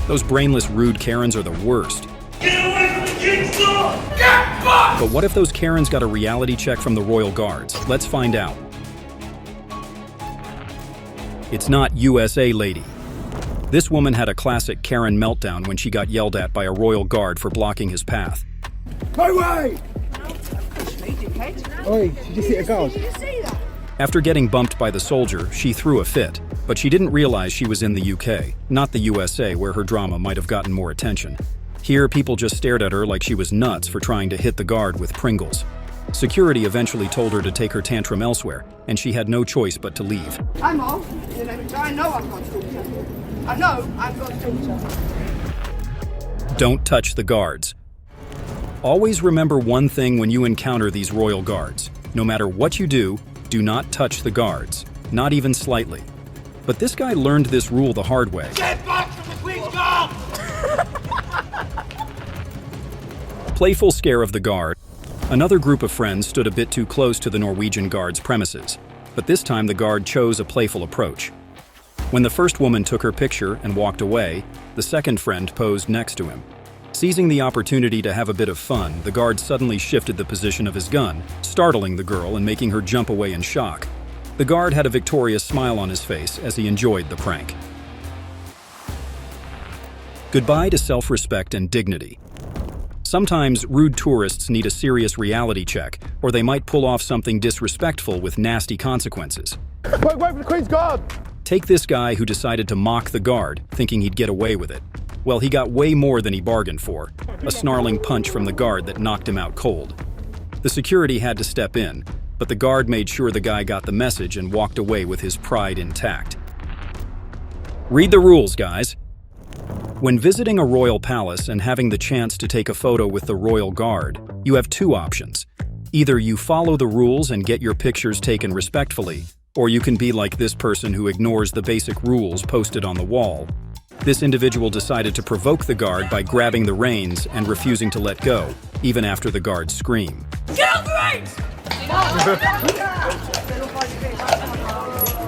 Those brainless, rude Karens are the worst. Get away from the king's son! Get fucked! But what if those Karens got a reality check from the Royal Guards? Let's find out. It's not USA lady. This woman had a classic Karen meltdown when she got yelled at by a Royal Guard for blocking his path. My way! Oi, did you see a guard? After getting bumped by the soldier, she threw a fit, but she didn't realize she was in the UK, not the USA, where her drama might have gotten more attention. Here, people just stared at her like she was nuts for trying to hit the guard with Pringles. Security eventually told her to take her tantrum elsewhere, and she had no choice but to leave. I'm off. I know I've got torture. I know I've got torture. Don't touch the guards. Always remember one thing when you encounter these Royal Guards. No matter what you do not touch the guards, not even slightly. But this guy learned this rule the hard way. Get back from the Queen's Guard! Playful scare of the guard. Another group of friends stood a bit too close to the Norwegian guard's premises, but this time the guard chose a playful approach. When the first woman took her picture and walked away, the second friend posed next to him. Seizing the opportunity to have a bit of fun, the guard suddenly shifted the position of his gun, startling the girl and making her jump away in shock. The guard had a victorious smile on his face as he enjoyed the prank. Goodbye to self-respect and dignity. Sometimes rude tourists need a serious reality check, or they might pull off something disrespectful with nasty consequences. Wait for the Queen's Guard! Take this guy who decided to mock the guard, thinking he'd get away with it. Well, he got way more than he bargained for, a snarling punch from the guard that knocked him out cold. The security had to step in, but the guard made sure the guy got the message and walked away with his pride intact. Read the rules, guys. When visiting a royal palace and having the chance to take a photo with the Royal Guard, you have two options. Either you follow the rules and get your pictures taken respectfully, or you can be like this person who ignores the basic rules posted on the wall. This individual decided to provoke the guard by grabbing the reins and refusing to let go, even after the guards scream. Get off the reins!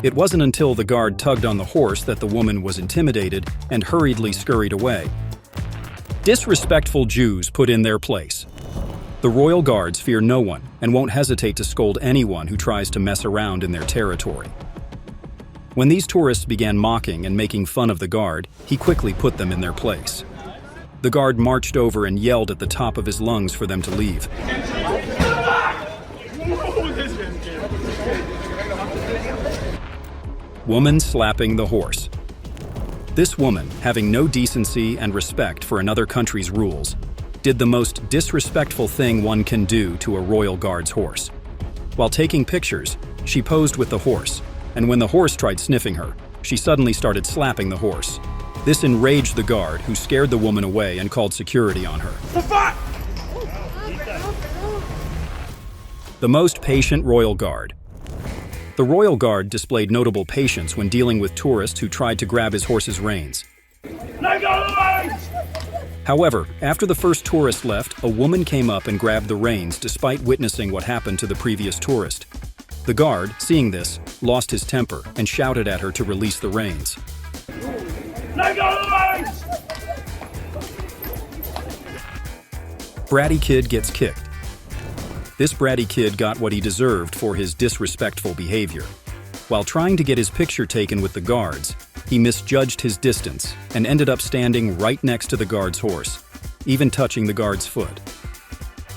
It wasn't until the guard tugged on the horse that the woman was intimidated and hurriedly scurried away. Disrespectful Jews put in their place. The Royal Guards fear no one and won't hesitate to scold anyone who tries to mess around in their territory. When these tourists began mocking and making fun of the guard, he quickly put them in their place. The guard marched over and yelled at the top of his lungs for them to leave. Woman slapping the horse. This woman, having no decency and respect for another country's rules, did the most disrespectful thing one can do to a Royal Guard's horse. While taking pictures, she posed with the horse, and when the horse tried sniffing her, she suddenly started slapping the horse. This enraged the guard, who scared the woman away and called security on her. The most patient Royal Guard. The Royal Guard displayed notable patience when dealing with tourists who tried to grab his horse's reins. However, after the first tourist left, a woman came up and grabbed the reins despite witnessing what happened to the previous tourist. The guard, seeing this, lost his temper and shouted at her to release the reins. Bratty kid gets kicked. This bratty kid got what he deserved for his disrespectful behavior. While trying to get his picture taken with the guards, he misjudged his distance and ended up standing right next to the guard's horse, even touching the guard's foot.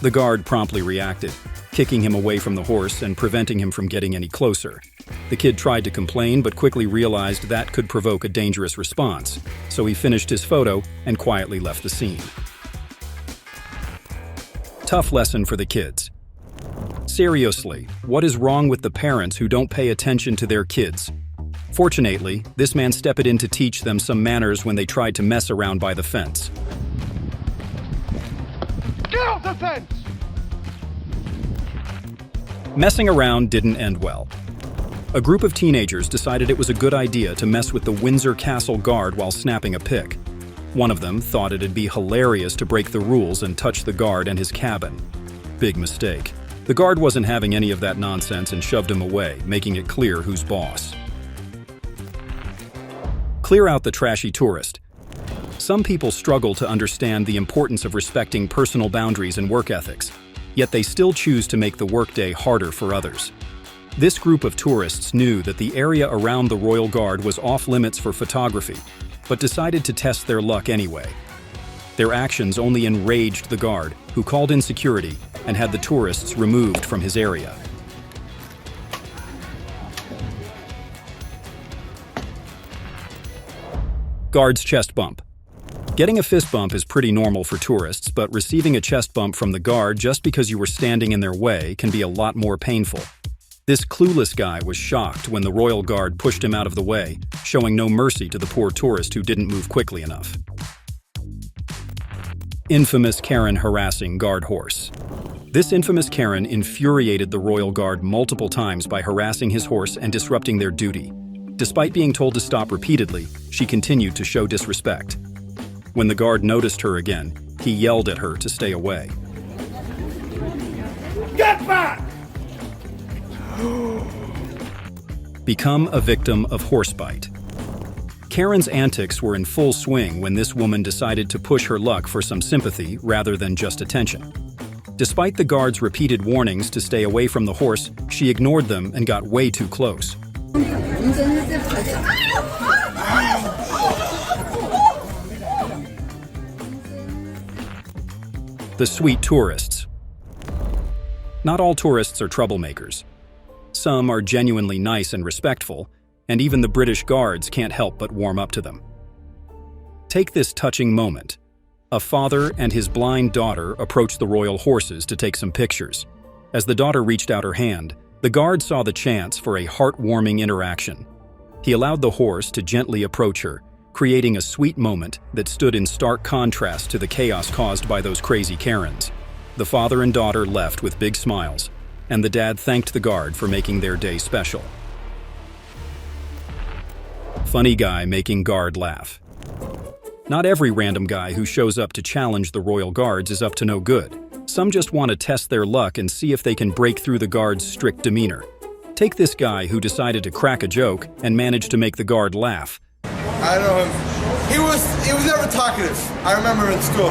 The guard promptly reacted, kicking him away from the horse and preventing him from getting any closer. The kid tried to complain but quickly realized that could provoke a dangerous response, so he finished his photo and quietly left the scene. Tough lesson for the kids. Seriously, what is wrong with the parents who don't pay attention to their kids? Fortunately, this man stepped in to teach them some manners when they tried to mess around by the fence. Get off the fence! Messing around didn't end well. A group of teenagers decided it was a good idea to mess with the Windsor Castle guard while snapping a pic. One of them thought it'd be hilarious to break the rules and touch the guard and his cabin. Big mistake. The guard wasn't having any of that nonsense and shoved him away, making it clear who's boss. Clear out the trashy tourist. Some people struggle to understand the importance of respecting personal boundaries and work ethics, yet they still choose to make the workday harder for others. This group of tourists knew that the area around the Royal Guard was off-limits for photography, but decided to test their luck anyway. Their actions only enraged the guard, who called in security and had the tourists removed from his area. Guard's chest bump. Getting a fist bump is pretty normal for tourists, but receiving a chest bump from the guard just because you were standing in their way can be a lot more painful. This clueless guy was shocked when the Royal Guard pushed him out of the way, showing no mercy to the poor tourist who didn't move quickly enough. Infamous Karen harassing guard horse. This infamous Karen infuriated the Royal Guard multiple times by harassing his horse and disrupting their duty. Despite being told to stop repeatedly, she continued to show disrespect. When the guard noticed her again, he yelled at her to stay away. Get back! Become a victim of horsebite. Karen's antics were in full swing when this woman decided to push her luck for some sympathy rather than just attention. Despite the guard's repeated warnings to stay away from the horse, she ignored them and got way too close. The sweet tourists. Not all tourists are troublemakers. Some are genuinely nice and respectful, and even the British guards can't help but warm up to them. Take this touching moment. A father and his blind daughter approached the royal horses to take some pictures. As the daughter reached out her hand, the guard saw the chance for a heartwarming interaction. He allowed the horse to gently approach her, creating a sweet moment that stood in stark contrast to the chaos caused by those crazy Karens. The father and daughter left with big smiles, and the dad thanked the guard for making their day special. Funny guy making guard laugh. Not every random guy who shows up to challenge the royal guards is up to no good. Some just want to test their luck and see if they can break through the guard's strict demeanor. Take this guy who decided to crack a joke and managed to make the guard laugh. I know him. He was never talkative. I remember in school,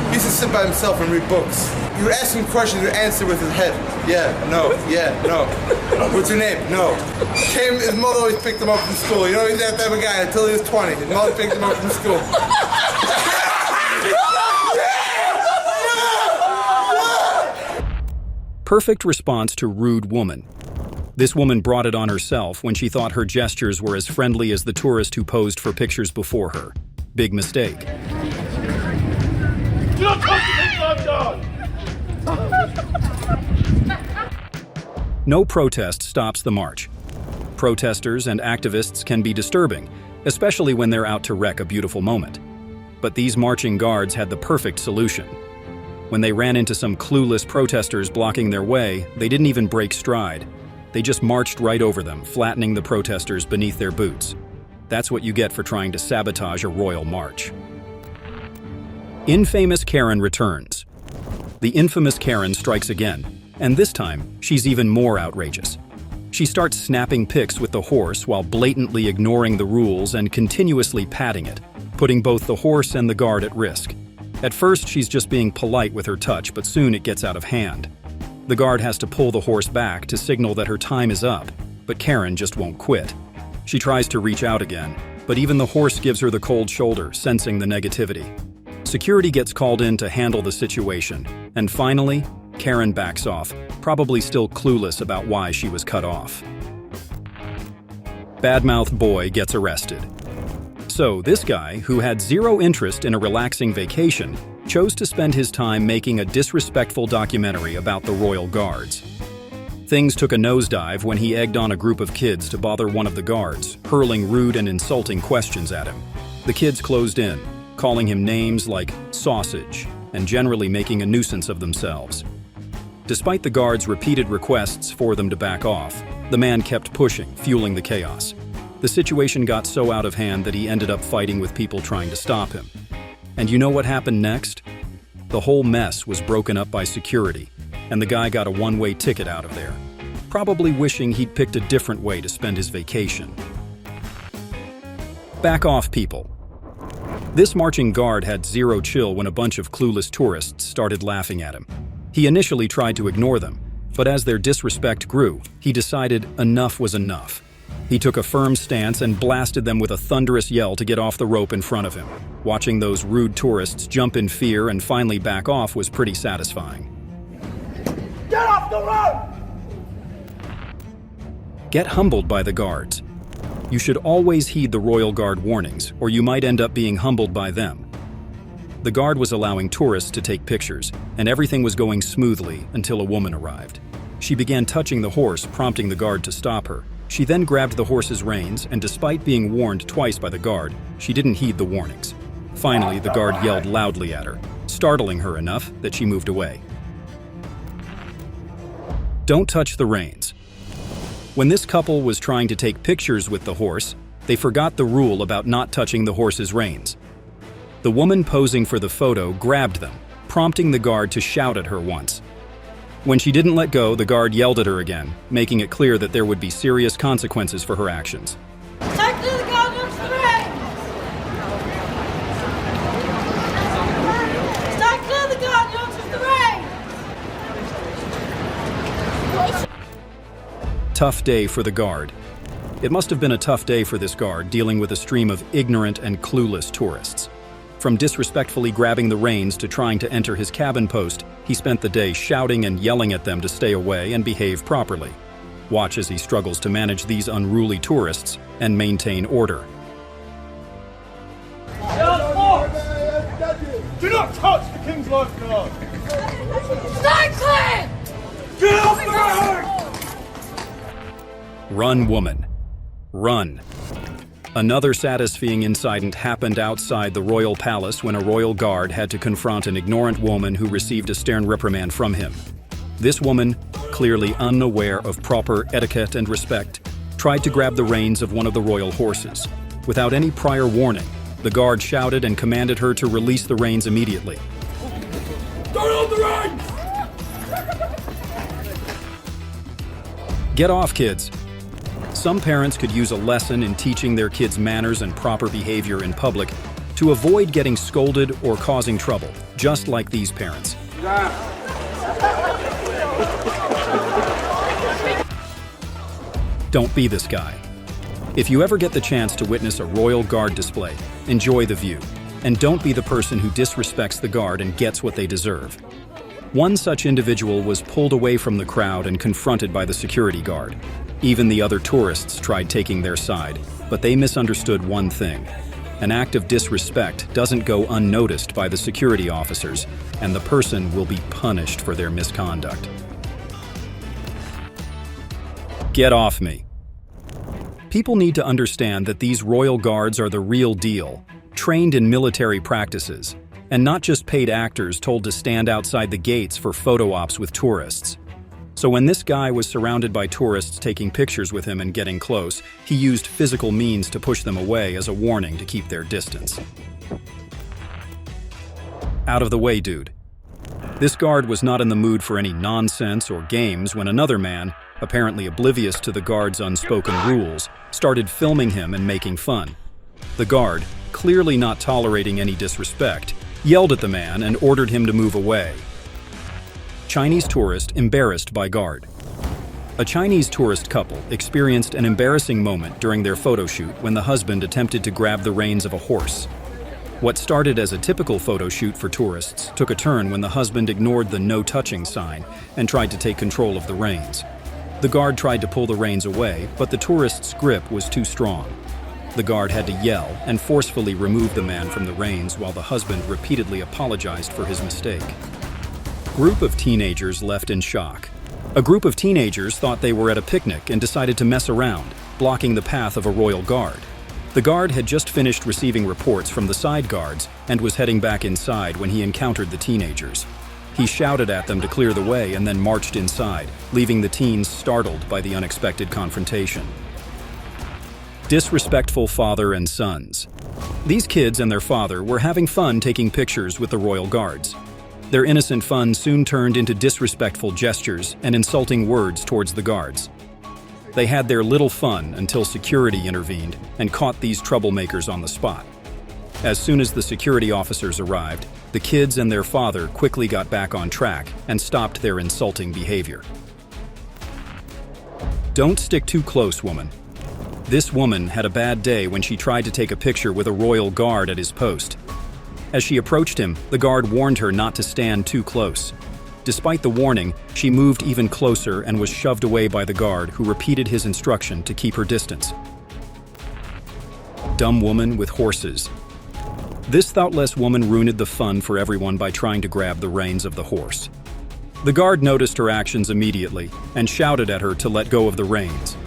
he used to sit by himself and read books. You would ask him questions, he would answer with his head. Yeah, no, What's your name? No. His mother always picked him up from school. You know, he's that type of guy until he was 20. His mother picked him up from school. Perfect response to rude woman. This woman brought it on herself when she thought her gestures were as friendly as the tourist who posed for pictures before her. Big mistake. Do not touch the dog! No protest stops the march. Protesters and activists can be disturbing, especially when they're out to wreck a beautiful moment. But these marching guards had the perfect solution. When they ran into some clueless protesters blocking their way, they didn't even break stride. They just marched right over them, flattening the protesters beneath their boots. That's what you get for trying to sabotage a royal march. Infamous Karen returns. The infamous Karen strikes again, and this time, she's even more outrageous. She starts snapping pics with the horse while blatantly ignoring the rules and continuously patting it, putting both the horse and the guard at risk. At first, she's just being polite with her touch, but soon it gets out of hand. The guard has to pull the horse back to signal that her time is up, but Karen just won't quit. She tries to reach out again, but even the horse gives her the cold shoulder, sensing the negativity. Security gets called in to handle the situation, and finally, Karen backs off, probably still clueless about why she was cut off. Badmouth boy gets arrested. So this guy, who had zero interest in a relaxing vacation, chose to spend his time making a disrespectful documentary about the royal guards. Things took a nosedive when he egged on a group of kids to bother one of the guards, hurling rude and insulting questions at him. The kids closed in, calling him names like sausage, and generally making a nuisance of themselves. Despite the guards' repeated requests for them to back off, the man kept pushing, fueling the chaos. The situation got so out of hand that he ended up fighting with people trying to stop him. And you know what happened next? The whole mess was broken up by security, and the guy got a one-way ticket out of there, probably wishing he'd picked a different way to spend his vacation. Back off, people. This marching guard had zero chill when a bunch of clueless tourists started laughing at him. He initially tried to ignore them, but as their disrespect grew, he decided enough was enough. He took a firm stance and blasted them with a thunderous yell to get off the rope in front of him. Watching those rude tourists jump in fear and finally back off was pretty satisfying. Get off the road! Get humbled by the guards. You should always heed the Royal Guard warnings, or you might end up being humbled by them. The guard was allowing tourists to take pictures, and everything was going smoothly until a woman arrived. She began touching the horse, prompting the guard to stop her. She then grabbed the horse's reins, and despite being warned twice by the guard, she didn't heed the warnings. Finally, the guard yelled loudly at her, startling her enough that she moved away. Don't touch the reins. When this couple was trying to take pictures with the horse, they forgot the rule about not touching the horse's reins. The woman posing for the photo grabbed them, prompting the guard to shout at her once. When she didn't let go, the guard yelled at her again, making it clear that there would be serious consequences for her actions. Stay clear of the guard, you're to the reins! Stay clear of the guard, you're to the reins! Tough day for the guard. It must have been a tough day for this guard dealing with a stream of ignorant and clueless tourists. From disrespectfully grabbing the reins to trying to enter his cabin post, he spent the day shouting and yelling at them to stay away and behave properly. Watch as he struggles to manage these unruly tourists and maintain order. Do not touch the King's lifeguard! Stay clear! Get off the road! Run, woman. Run. Another satisfying incident happened outside the royal palace when a royal guard had to confront an ignorant woman who received a stern reprimand from him. This woman, clearly unaware of proper etiquette and respect, tried to grab the reins of one of the royal horses. Without any prior warning, the guard shouted and commanded her to release the reins immediately. Don't hold the reins! Get off, kids. Some parents could use a lesson in teaching their kids manners and proper behavior in public to avoid getting scolded or causing trouble, just like these parents. Don't be this guy. If you ever get the chance to witness a Royal Guard display, enjoy the view, and don't be the person who disrespects the guard and gets what they deserve. One such individual was pulled away from the crowd and confronted by the security guard. Even the other tourists tried taking their side, but they misunderstood one thing. An act of disrespect doesn't go unnoticed by the security officers, and the person will be punished for their misconduct. Get off me. People need to understand that these royal guards are the real deal, trained in military practices, and not just paid actors told to stand outside the gates for photo ops with tourists. So when this guy was surrounded by tourists taking pictures with him and getting close, he used physical means to push them away as a warning to keep their distance. Out of the way, dude. This guard was not in the mood for any nonsense or games when another man, apparently oblivious to the guard's unspoken rules, started filming him and making fun. The guard, clearly not tolerating any disrespect, yelled at the man and ordered him to move away. Chinese tourist embarrassed by guard. A Chinese tourist couple experienced an embarrassing moment during their photo shoot when the husband attempted to grab the reins of a horse. What started as a typical photo shoot for tourists took a turn when the husband ignored the no touching sign and tried to take control of the reins. The guard tried to pull the reins away, but the tourist's grip was too strong. The guard had to yell and forcefully remove the man from the reins while the husband repeatedly apologized for his mistake. Group of teenagers left in shock. A group of teenagers thought they were at a picnic and decided to mess around, blocking the path of a royal guard. The guard had just finished receiving reports from the side guards and was heading back inside when he encountered the teenagers. He shouted at them to clear the way and then marched inside, leaving the teens startled by the unexpected confrontation. Disrespectful father and sons. These kids and their father were having fun taking pictures with the royal guards. Their innocent fun soon turned into disrespectful gestures and insulting words towards the guards. They had their little fun until security intervened and caught these troublemakers on the spot. As soon as the security officers arrived, the kids and their father quickly got back on track and stopped their insulting behavior. Don't stick too close, woman. This woman had a bad day when she tried to take a picture with a royal guard at his post. As she approached him, the guard warned her not to stand too close. Despite the warning, she moved even closer and was shoved away by the guard, who repeated his instruction to keep her distance. Dumb woman with horses. This thoughtless woman ruined the fun for everyone by trying to grab the reins of the horse. The guard noticed her actions immediately and shouted at her to let go of the reins.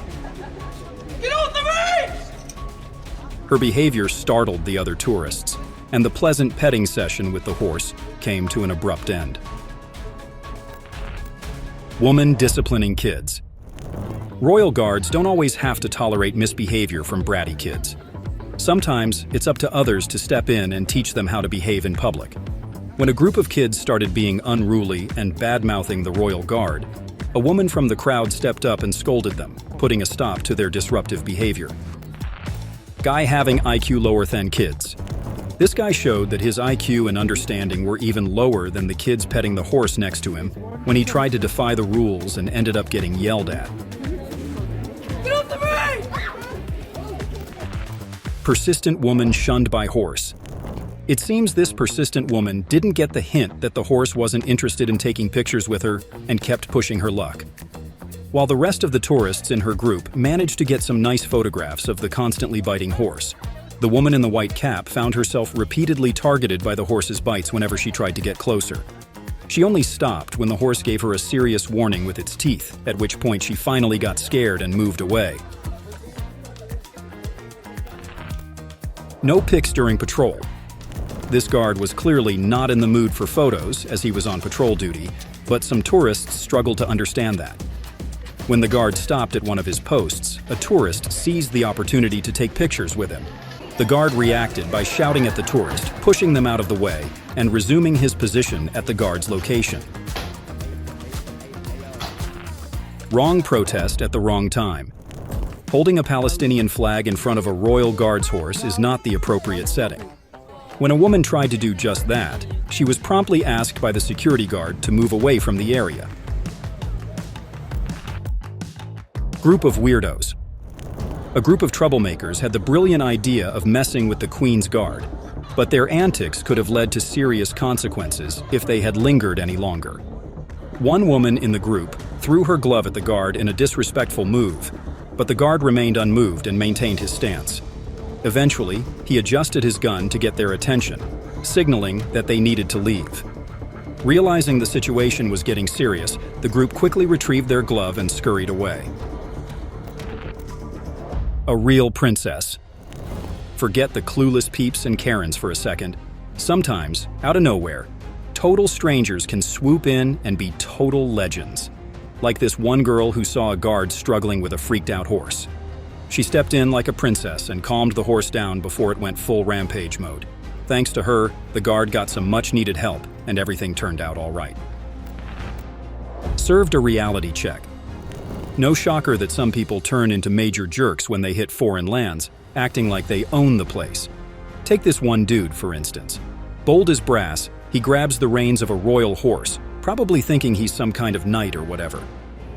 Get off the reins! Her behavior startled the other tourists, and the pleasant petting session with the horse came to an abrupt end. Woman disciplining kids. Royal guards don't always have to tolerate misbehavior from bratty kids. Sometimes it's up to others to step in and teach them how to behave in public. When a group of kids started being unruly and bad-mouthing the royal guard, a woman from the crowd stepped up and scolded them, putting a stop to their disruptive behavior. Guy having IQ lower than kids. This guy showed that his IQ and understanding were even lower than the kids petting the horse next to him when he tried to defy the rules and ended up getting yelled at. Get off the reins! Persistent woman shunned by horse. It seems this persistent woman didn't get the hint that the horse wasn't interested in taking pictures with her and kept pushing her luck. While the rest of the tourists in her group managed to get some nice photographs of the constantly biting horse, the woman in the white cap found herself repeatedly targeted by the horse's bites whenever she tried to get closer. She only stopped when the horse gave her a serious warning with its teeth, at which point she finally got scared and moved away. No pics during patrol. This guard was clearly not in the mood for photos as he was on patrol duty, but some tourists struggled to understand that. When the guard stopped at one of his posts, a tourist seized the opportunity to take pictures with him. The guard reacted by shouting at the tourist, pushing them out of the way, and resuming his position at the guard's location. Wrong protest at the wrong time. Holding a Palestinian flag in front of a royal guard's horse is not the appropriate setting. When a woman tried to do just that, she was promptly asked by the security guard to move away from the area. Group of weirdos. A group of troublemakers had the brilliant idea of messing with the Queen's guard, but their antics could have led to serious consequences if they had lingered any longer. One woman in the group threw her glove at the guard in a disrespectful move, but the guard remained unmoved and maintained his stance. Eventually, he adjusted his gun to get their attention, signaling that they needed to leave. Realizing the situation was getting serious, the group quickly retrieved their glove and scurried away. A real princess. Forget the clueless peeps and Karens for a second. Sometimes, out of nowhere, total strangers can swoop in and be total legends. Like this one girl who saw a guard struggling with a freaked-out horse. She stepped in like a princess and calmed the horse down before it went full rampage mode. Thanks to her, the guard got some much-needed help, and everything turned out all right. Served a reality check. No shocker that some people turn into major jerks when they hit foreign lands, acting like they own the place. Take this one dude, for instance. Bold as brass, he grabs the reins of a royal horse, probably thinking he's some kind of knight or whatever.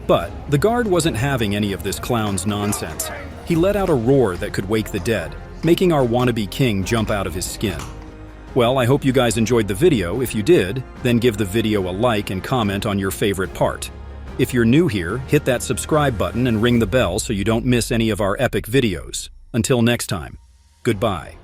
But the guard wasn't having any of this clown's nonsense. He let out a roar that could wake the dead, making our wannabe king jump out of his skin. Well, I hope you guys enjoyed the video. If you did, then give the video a like and comment on your favorite part. If you're new here, hit that subscribe button and ring the bell so you don't miss any of our epic videos. Until next time, goodbye.